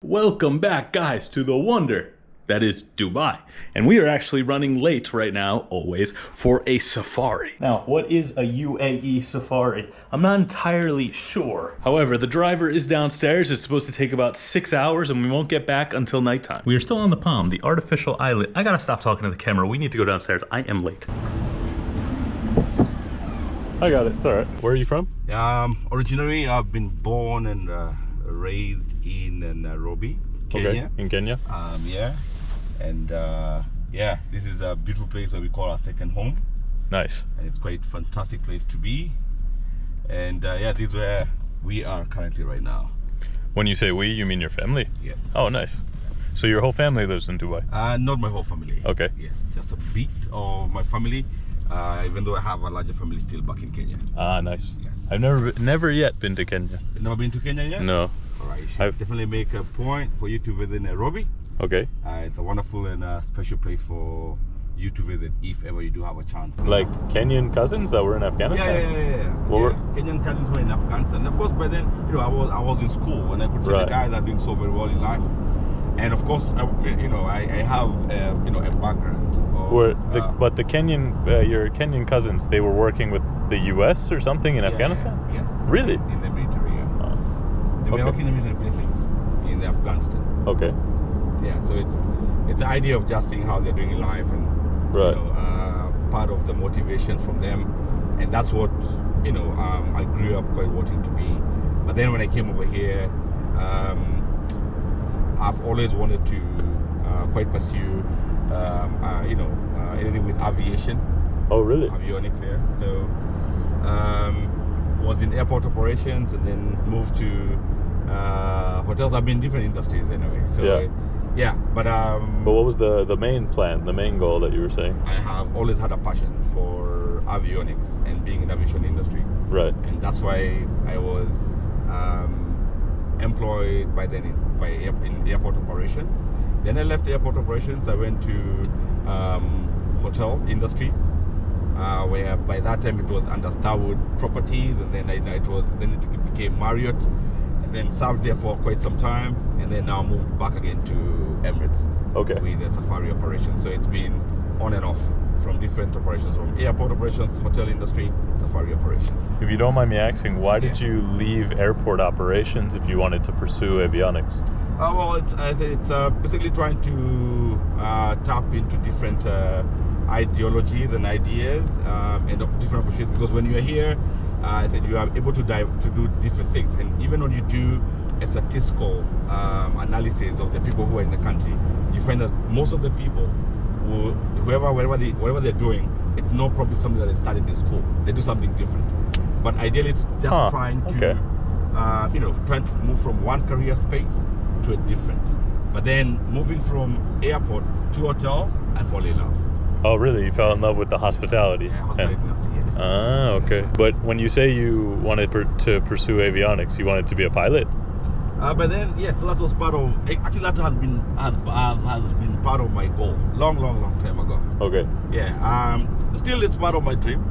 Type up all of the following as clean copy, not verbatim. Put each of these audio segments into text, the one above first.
Welcome back, guys, to the wonder that is Dubai. And we are actually running late right now, always, for a safari. Now, what is a UAE safari? I'm not entirely sure. However, the driver is downstairs. It's supposed to take about 6 hours and we won't get back until nighttime. We are still on the Palm, the artificial islet. I gotta stop talking to the camera. We need to go downstairs. I am late. I got it, it's all right. Where are you from? Originally, I've been born and raised in Nairobi, Kenya. Okay, in Kenya? Yeah. And yeah, this is a beautiful place that we call our second home. Nice. And it's quite a fantastic place to be. And yeah, this is where we are currently right now. When you say we, you mean your family? Yes. Oh, nice. So your whole family lives in Dubai? Not my whole family. Okay. Yes, just a bit of my family. Even though I have a larger family still back in Kenya. Ah, nice. Yes. I've never yet been to Kenya. You've never been to Kenya yet? No. All right, you should definitely make a point for you to visit Nairobi. Okay. It's a wonderful and special place for you to visit if ever you do have a chance. Like Kenyan cousins that were in Afghanistan? Yeah. Well, Kenyan cousins were in Afghanistan. Of course, by then, you know, I was in school and I could see the guys are doing so very well in life. And of course, I have you know, a background. But the Kenyan, your Kenyan cousins, they were working with the U.S. or something in Afghanistan? Yeah, yes. Really? In the military, yeah. Oh. They were working in the military bases in Afghanistan. Okay. Yeah, so it's the idea of just seeing how they're doing in life and you know, part of the motivation from them, and that's what you know I grew up quite wanting to be. But then when I came over here, I've always wanted to quite pursue you know anything with aviation. Oh, really? Avionics, yeah. So was in airport operations and then moved to hotels. I've been in different industries anyway. So yeah, but what was the main plan, the main goal that you were saying? I have always had a passion for avionics and being in the aviation industry. Right. And that's why I was employed by then in airport operations. Then I left airport operations. I went to hotel industry, where by that time it was under Starwood Properties, and then it became Marriott, and then served there for quite some time, and then now moved back again to Emirates. Okay. With the safari operations. So it's been on and off from different operations, from airport operations, hotel industry, safari operations. If you don't mind me asking, why did you leave airport operations if you wanted to pursue avionics? Well, it's basically trying to tap into different ideologies and ideas and different opportunities, because when you're here, I said you are able to do different things, and even when you do a statistical analysis of the people who are in the country, you find that most of the people, whatever they're doing, it's not probably something that they studied in school. They do something different, but ideally it's just trying to you know, trying to move from one career space to a different. But then moving from airport to hotel, I fall in love. Oh, really? You fell in love with the hospitality? Yeah, hospitality industry, yes. Ah, okay. But when you say you wanted to pursue avionics, you wanted to be a pilot? But then, yes, so that was part of. Actually, that has been part of my goal, long time ago. Okay. Yeah. Still, it's part of my dream.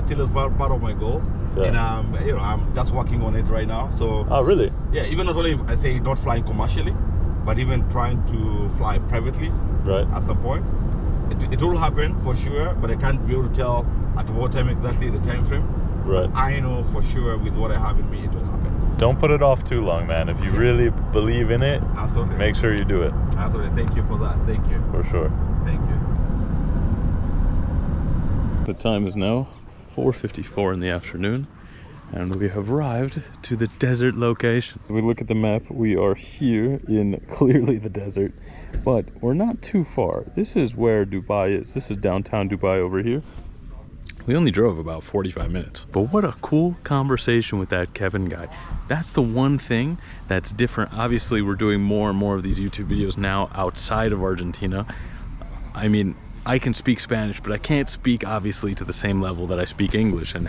Still, it's part of my goal. Yeah. And you know, I'm just working on it right now. So. Oh, really? Yeah. Even not only I say not flying commercially, but even trying to fly privately. Right. At some point, it will happen for sure, but I can't be able to tell at what time exactly, the time frame. Right. But I know for sure with what I have in me, it will happen. Don't put it off too long, man. If you really believe in it, absolutely, make sure you do it. Absolutely. Thank you for that. Thank you. For sure. Thank you. The time is now 4:54 in the afternoon, and we have arrived to the desert location. If we look at the map, we are here in clearly the desert, but we're not too far. This is where Dubai is. This is downtown Dubai over here. We only drove about 45 minutes. But what a cool conversation with that Kevin guy. That's the one thing that's different. Obviously, we're doing more and more of these YouTube videos now outside of Argentina. I mean, I can speak Spanish, but I can't speak obviously to the same level that I speak English, and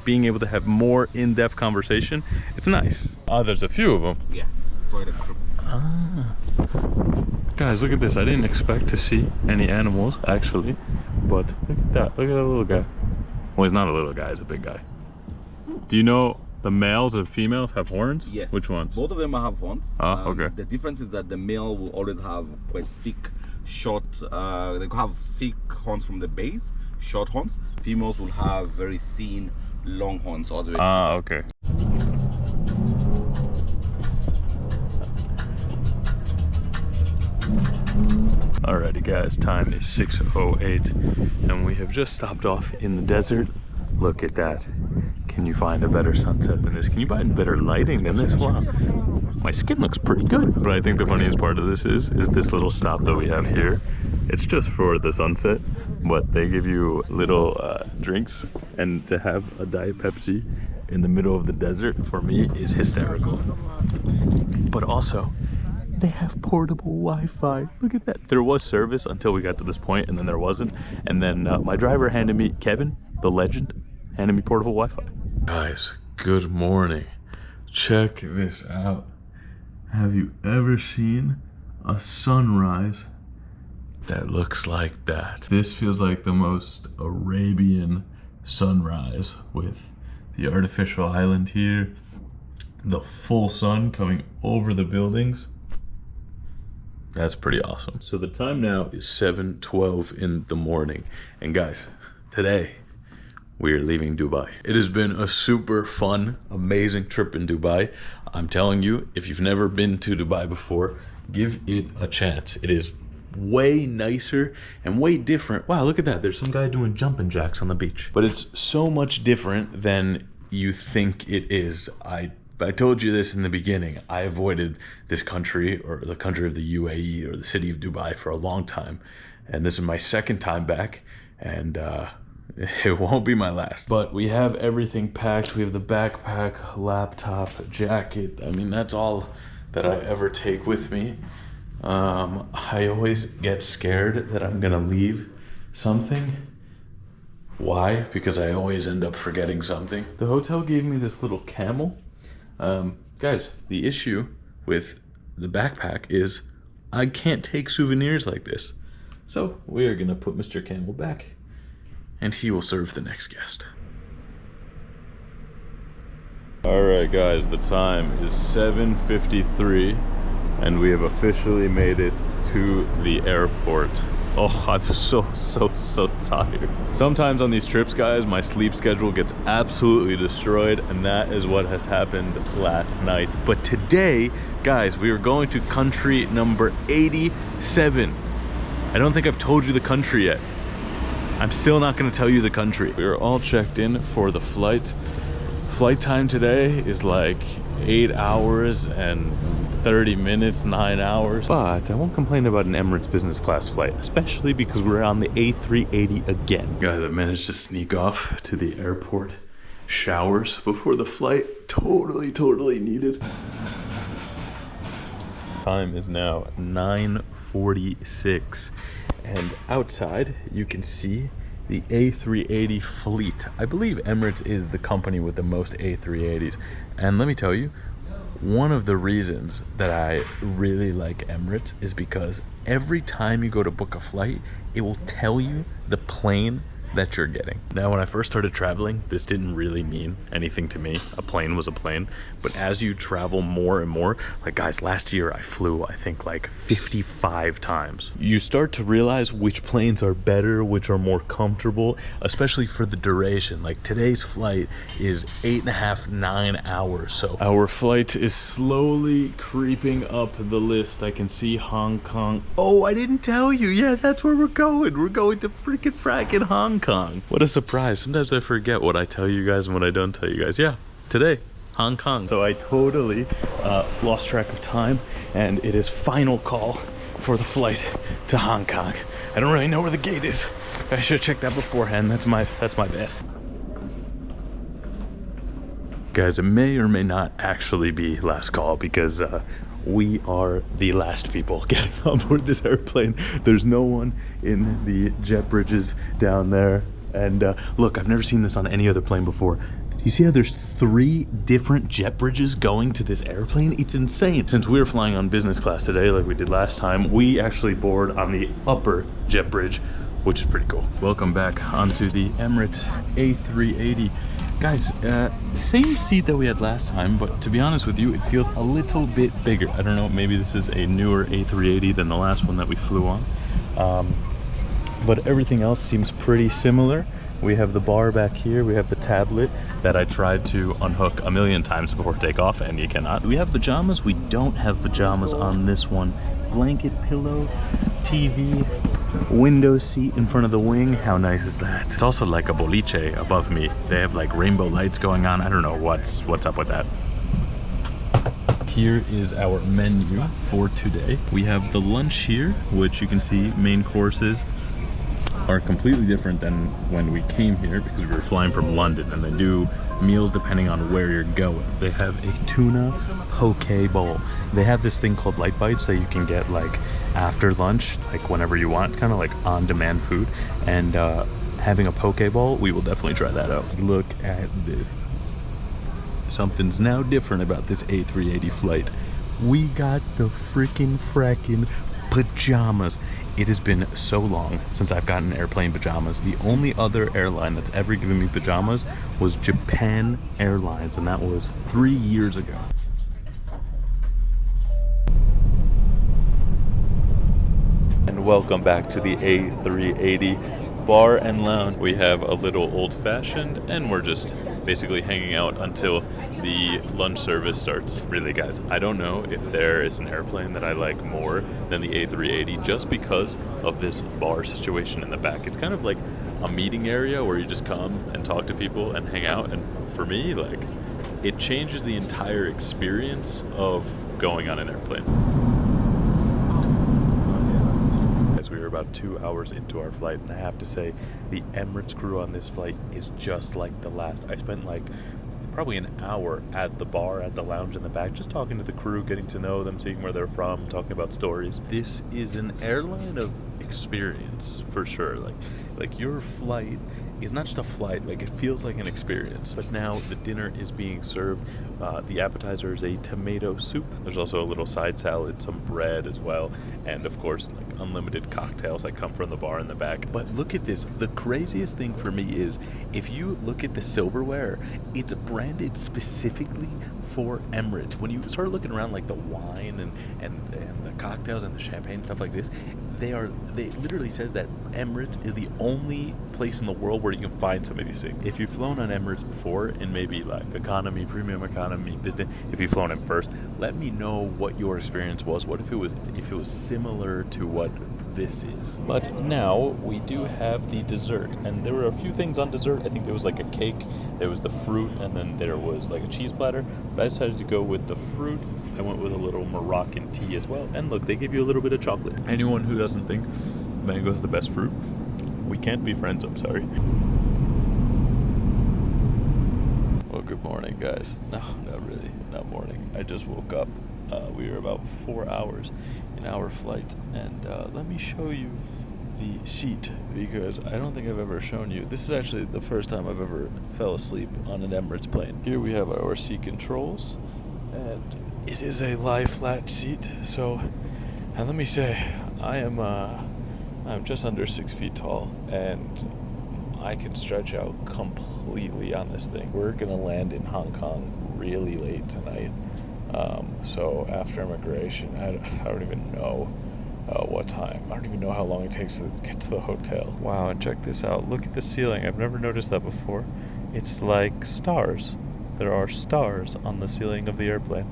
being able to have more in-depth conversation, it's nice. There's a few of them. Yes. Guys, look at this. I didn't expect to see any animals actually, but look at that. Look at that little guy. Well, he's not a little guy, he's a big guy. Do you know The males and females have horns? Yes. Which ones? Both of them have horns. Oh, okay. The difference is that the male will always have quite thick, short, they have thick horns from the base, short horns. Females will have very thin, long horns all the way. Okay. Alrighty guys, time is 6:08 and we have just stopped off in the desert. Look at that. Can you find a better sunset than this? Can you find better lighting than this? Wow. My skin looks pretty good. But I think the funniest part of this is this little stop that we have here. It's just for the sunset, but they give you little drinks, and to have a Diet Pepsi in the middle of the desert for me is hysterical. But also, they have portable Wi-Fi. Look at that. There was service until we got to this point, and then there wasn't. And then my driver handed me, Kevin, the legend, handed me portable Wi-Fi. Guys, good morning. Check this out. Have you ever seen a sunrise that looks like that? This feels like the most Arabian sunrise with the artificial island here, the full sun coming over the buildings. That's pretty awesome. So the time now is 7:12 in the morning. And guys, today we are leaving Dubai. It has been a super fun, amazing trip in Dubai. I'm telling you, if you've never been to Dubai before, give it a chance. It is way nicer and way different. Wow, look at that. There's some guy doing jumping jacks on the beach. But it's so much different than you think it is. I told you this in the beginning. I avoided this country, or the country of the UAE, or the city of Dubai, for a long time. And this is my second time back, and it won't be my last. But we have everything packed. We have the backpack, laptop, jacket. I mean, that's all that I ever take with me. I always get scared that I'm gonna leave something. Why? Because I always end up forgetting something. The hotel gave me this little camel. Guys, the issue with the backpack is I can't take souvenirs like this. So we are gonna put Mr. Camel back, and he will serve the next guest. All right, guys, the time is 7:53, and we have officially made it to the airport. Oh, I'm so tired. Sometimes on these trips, guys, my sleep schedule gets absolutely destroyed, and that is what has happened last night. But today, guys, we are going to country number 87. I don't think I've told you the country yet. I'm still not gonna tell you the country. We are all checked in for the flight. Flight time today is like 8 hours and 30 minutes, 9 hours. But I won't complain about an Emirates business class flight, especially because we're on the A380 again. Guys, I managed to sneak off to the airport showers before the flight. Totally needed. Time is now 9:46, and outside you can see the A380 fleet. I believe Emirates is the company with the most A380s, and let me tell you, one of the reasons that I really like Emirates is because every time you go to book a flight, it will tell you the plane that you're getting. Now, when I first started traveling, this didn't really mean anything to me. A plane was a plane. But as you travel more and more, like guys, last year I flew, I think like 55 times. You start to realize which planes are better, which are more comfortable, especially for the duration. Like today's flight is 8.5, 9 hours. So our flight is slowly creeping up the list. I can see Hong Kong. Oh, I didn't tell you. Yeah, that's where we're going. We're going to freaking Hong Kong. What a surprise. Sometimes I forget what I tell you guys and what I don't tell you guys. Yeah, today, Hong Kong. So I totally lost track of time, and it is final call for the flight to Hong Kong. I don't really know where the gate is. I should have checked that beforehand. That's my bad. Guys, it may or may not actually be last call, because we are the last people getting on board this airplane. There's no one in the jet bridges down there. And look, I've never seen this on any other plane before. You see how there's 3 different jet bridges going to this airplane? It's insane. Since we were flying on business class today, like we did last time, we actually board on the upper jet bridge, which is pretty cool. Welcome back onto the Emirates A380. Guys, same seat that we had last time, but to be honest with you, it feels a little bit bigger. I don't know, maybe this is a newer A380 than the last one that we flew on. But everything else seems pretty similar. We have the bar back here, we have the tablet that I tried to unhook a million times before takeoff, and you cannot. We have pajamas, we don't have pajamas on this one. Blanket, pillow, TV, window seat in front of the wing. How nice is that? It's also like a boliche above me. They have like rainbow lights going on. I don't know what's up with that. Here is our menu for today. We have the lunch here, which you can see main courses are completely different than when we came here because we were flying from London, and they do meals depending on where you're going. They have a tuna poke bowl. They have this thing called light bites that you can get like after lunch, like whenever you want. It's kind of like on-demand food, and having a poke bowl, we will definitely try that out. Look at this. Something's now different about this A380 flight. We got the freaking fracking pajamas. It has been so long since I've gotten airplane pajamas. The only other airline that's ever given me pajamas was Japan Airlines, and that was 3 years ago. And welcome back to the A380 bar and lounge. We have a little old-fashioned, and we're just basically hanging out until the lunch service starts. Really, guys, I don't know if there is an airplane that I like more than the A380 just because of this bar situation in the back. It's kind of like a meeting area where you just come and talk to people and hang out, and for me, like, it changes the entire experience of going on an airplane. We were about 2 hours into our flight, and I have to say the Emirates crew on this flight is just like the last. I spent like probably an hour at the bar, at the lounge in the back, just talking to the crew, getting to know them, seeing where they're from, talking about stories. This is an airline of experience for sure. Like your flight is not just a flight, like it feels like an experience. But now the dinner is being served. The appetizer is a tomato soup. There's also a little side salad, some bread as well, and of course like unlimited cocktails that come from the bar in the back. But look at this. The craziest thing for me is if you look at the silverware, it's branded specifically for Emirates. When you start looking around, like the wine and the cocktails and the champagne and stuff like this, they literally says that Emirates is the only place in the world where you can find some of these things. If you've flown on Emirates before in maybe like economy, premium economy, business, if you've flown it first, let me know what your experience was. What if it was similar to what this is? But now we do have the dessert, and there were a few things on dessert. I think there was like a cake, there was the fruit, and then there was like a cheese platter. But I decided to go with the fruit. I went with a little Moroccan tea as well. And look, they give you a little bit of chocolate. Anyone who doesn't think mango is the best fruit, we can't be friends, I'm sorry. Well, good morning, guys. No, not really, not morning. I just woke up. We were about 4 hours in our flight, and let me show you the seat, because I don't think I've ever shown you. This is actually the first time I've ever fell asleep on an Emirates plane. Here we have our seat controls, and it is a lie flat seat. So, and let me say, I'm just under 6 feet tall, and I can stretch out completely on this thing. We're gonna land in Hong Kong really late tonight. So after immigration, I don't even know what time. I don't even know how long it takes to get to the hotel. Wow, and check this out. Look at the ceiling. I've never noticed that before. It's like stars. There are stars on the ceiling of the airplane.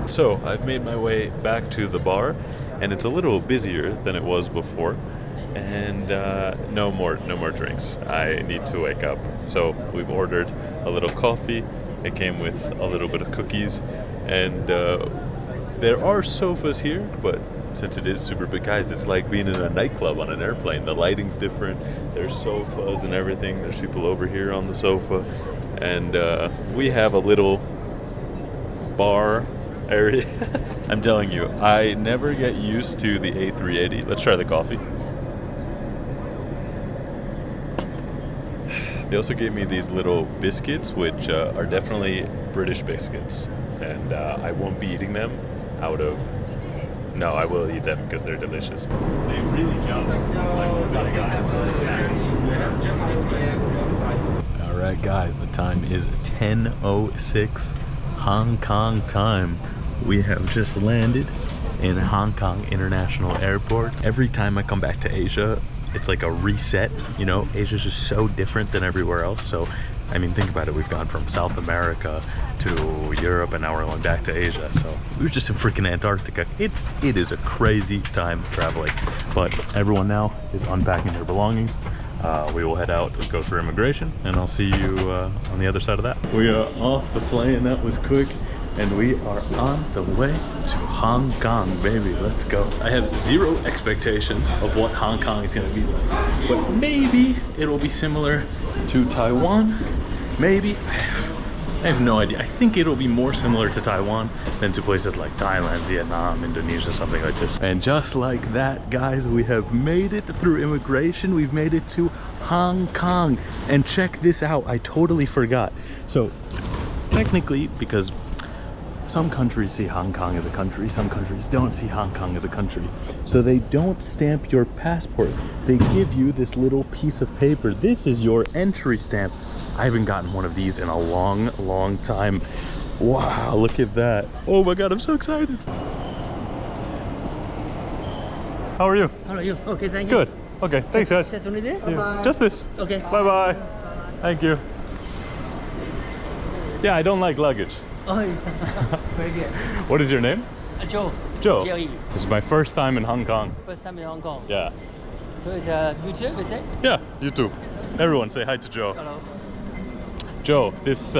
So I've made my way back to the bar, and it's a little busier than it was before. And no more drinks. I need to wake up. So we've ordered a little coffee. It came with a little bit of cookies, and there are sofas here, but since it is super big, guys, it's like being in a nightclub on an airplane. The lighting's different. There's sofas and everything. There's people over here on the sofa, and we have a little bar area. I'm telling you, I never get used to the A380. Let's try the coffee. They also gave me these little biscuits, which are definitely British biscuits, and I won't be eating them out of No, I will eat them because they're delicious. They really jump. Alright guys, the time is 10:06 Hong Kong time. We have just landed in Hong Kong International Airport. Every time I come back to Asia, it's like a reset, you know? Asia's just so different than everywhere else. So, I mean, think about it. We've gone from South America to Europe, and now we're going back to Asia. So we were just in freaking Antarctica. It is a crazy time traveling. But everyone now is unpacking their belongings. We will head out, go through immigration, and I'll see you on the other side of that. We are off the plane. That was quick. And we are on the way to Hong Kong, baby. Let's go. I have zero expectations of what Hong Kong is gonna be like, but maybe it'll be similar to Taiwan. Maybe. I have no idea. I think it'll be more similar to Taiwan than to places like Thailand, Vietnam, Indonesia, something like this. And just like that, guys, we have made it through immigration. We've made it to Hong Kong. And check this out. I totally forgot. So technically, because some countries see Hong Kong as a country, some countries don't see Hong Kong as a country. So they don't stamp your passport. They give you this little piece of paper. This is your entry stamp. I haven't gotten one of these in a long, long time. Wow, look at that. Oh my God, I'm so excited. How are you? How are you? Okay, thank you. Good. Okay, thanks guys. Just only this? Just this. Okay. Bye-bye. Thank you. Yeah, I don't like luggage. Oh, very good. What is your name? Joe. Joe. Joey. This is my first time in Hong Kong. First time in Hong Kong. Yeah. So it's YouTube, is it? Yeah, YouTube. Everyone say hi to Joe. Hello. Joe, this,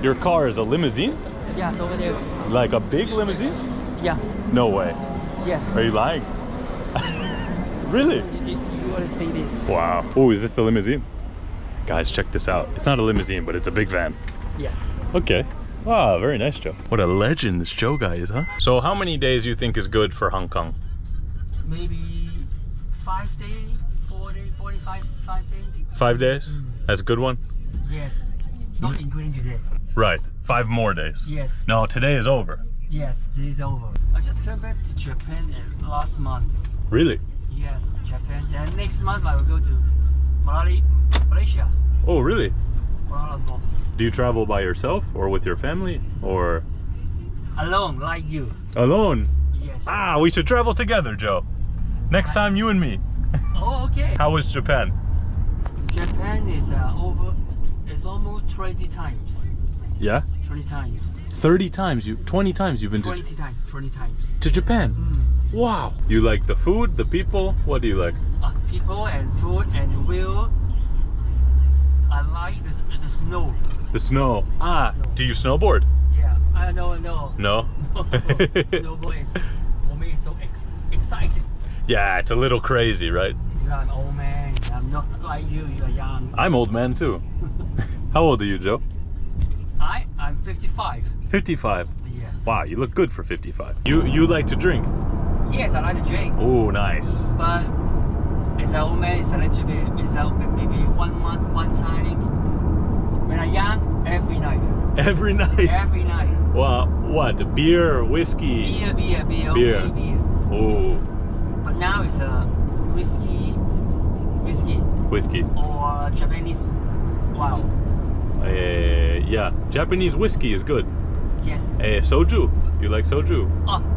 your car is a limousine? Yeah, it's over there. Like a big limousine? Yeah. No way. Yes. Are you lying? Really? You want to see this? Wow. Oh, is this the limousine? Guys, check this out. It's not a limousine, but it's a big van. Yes. Okay. Wow, very nice, Joe. What a legend this Joe guy is, huh? So how many days you think is good for Hong Kong? Maybe 5 days, 4 days, 45, 5 days. 5 days? That's a good one? Yes. Not including today. Right. 5 more days. Yes. No, today is over. Yes, this is over. I just came back to Japan last month. Really? Yes, Japan. Then next month I will go to Malaysia. Oh, really? Kuala Lumpur. Do you travel by yourself or with your family or? Alone, like you. Alone? Yes. Ah, we should travel together, Joe. Next time, you and me. Oh, okay. How was Japan? Japan is it's almost 20 times. Yeah? 20 times. 30 times, 20 times you've been 20 times. 20 times. to Japan? Wow. You like the food, the people? What do you like? People and food and will. I like the snow. The snow. Ah, Snow. do you snowboard? Yeah. No. No? No. Snowboard is, for me, so exciting. Yeah, it's a little crazy, right? You are an old man. I'm not like you. You are young. I'm old man too. How old are you, Joe? I'm 55. 55. Yes. Wow, you look good for 55. You like to drink? Yes, I like to drink. Oh, nice. But as an old man, it's a little bit, maybe 1 month, one time. When I'm young, every night. Every night? Every night. Wow, what? Beer or whiskey? Beer. Beer. Only beer. Oh. But now it's whiskey, Whiskey. or Japanese. Wow. Yeah, Japanese whiskey is good. Yes. Soju. You like soju?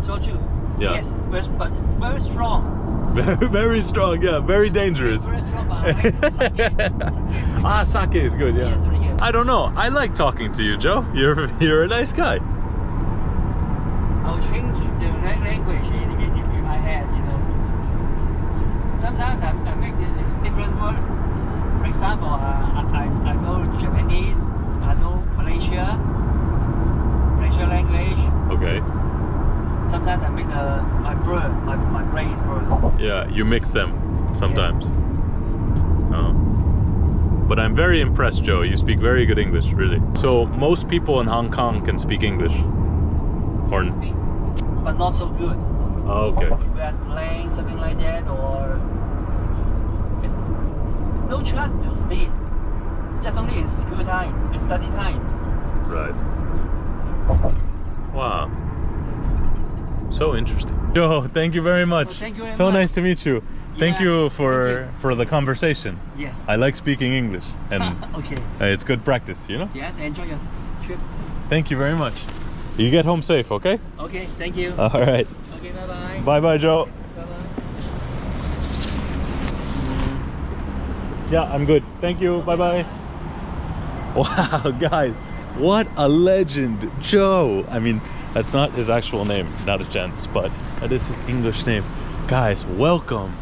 Soju. Yeah. Yes, but very strong. Very strong, yeah, very dangerous. Very strong, but I like sake. Sake is good, yeah. Yes, really good. I don't know. I like talking to you, Joe. You're a nice guy. I'll change the language in my head, you know. Sometimes I make this different word. For example, I know Japanese, I know Malaysia language. Okay. Sometimes I make my brain is blurred. Yeah, you mix them sometimes. Yes. Oh. But I'm very impressed, Joe. You speak very good English, really. So most people in Hong Kong can speak English? Or... Speak, but not so good. Oh, okay. We are slang, something like that, or it's no chance to speak. Just only in school time, in study times. Right. Wow. So So interesting. Joe, thank you very much. Well, thank you very so much. nice to meet you. Thank Yeah, you thank for the conversation. Yes. I like speaking English, and Okay. it's good practice, you know? Yes, enjoy your trip. Thank you very much. You get home safe, okay? Okay, thank you. All right. Okay, bye-bye. Bye-bye, Joe. Bye-bye. Yeah, I'm good. Thank you. Bye-bye. Wow, guys, what a legend, Joe. I mean, that's not his actual name, not a chance, but that is his English name. Guys, welcome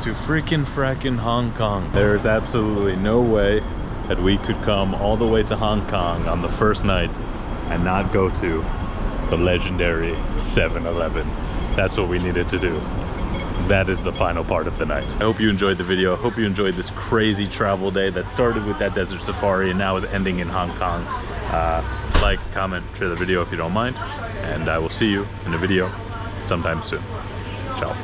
to frackin' Hong Kong. There is absolutely no way that we could come all the way to Hong Kong on the first night and not go to the legendary 7-Eleven. That's what we needed to do. That is the final part of the night. I hope you enjoyed the video. I hope you enjoyed this crazy travel day that started with that desert safari and now is ending in Hong Kong. Like, comment, share the video if you don't mind, and I will see you in a video sometime soon. Ciao.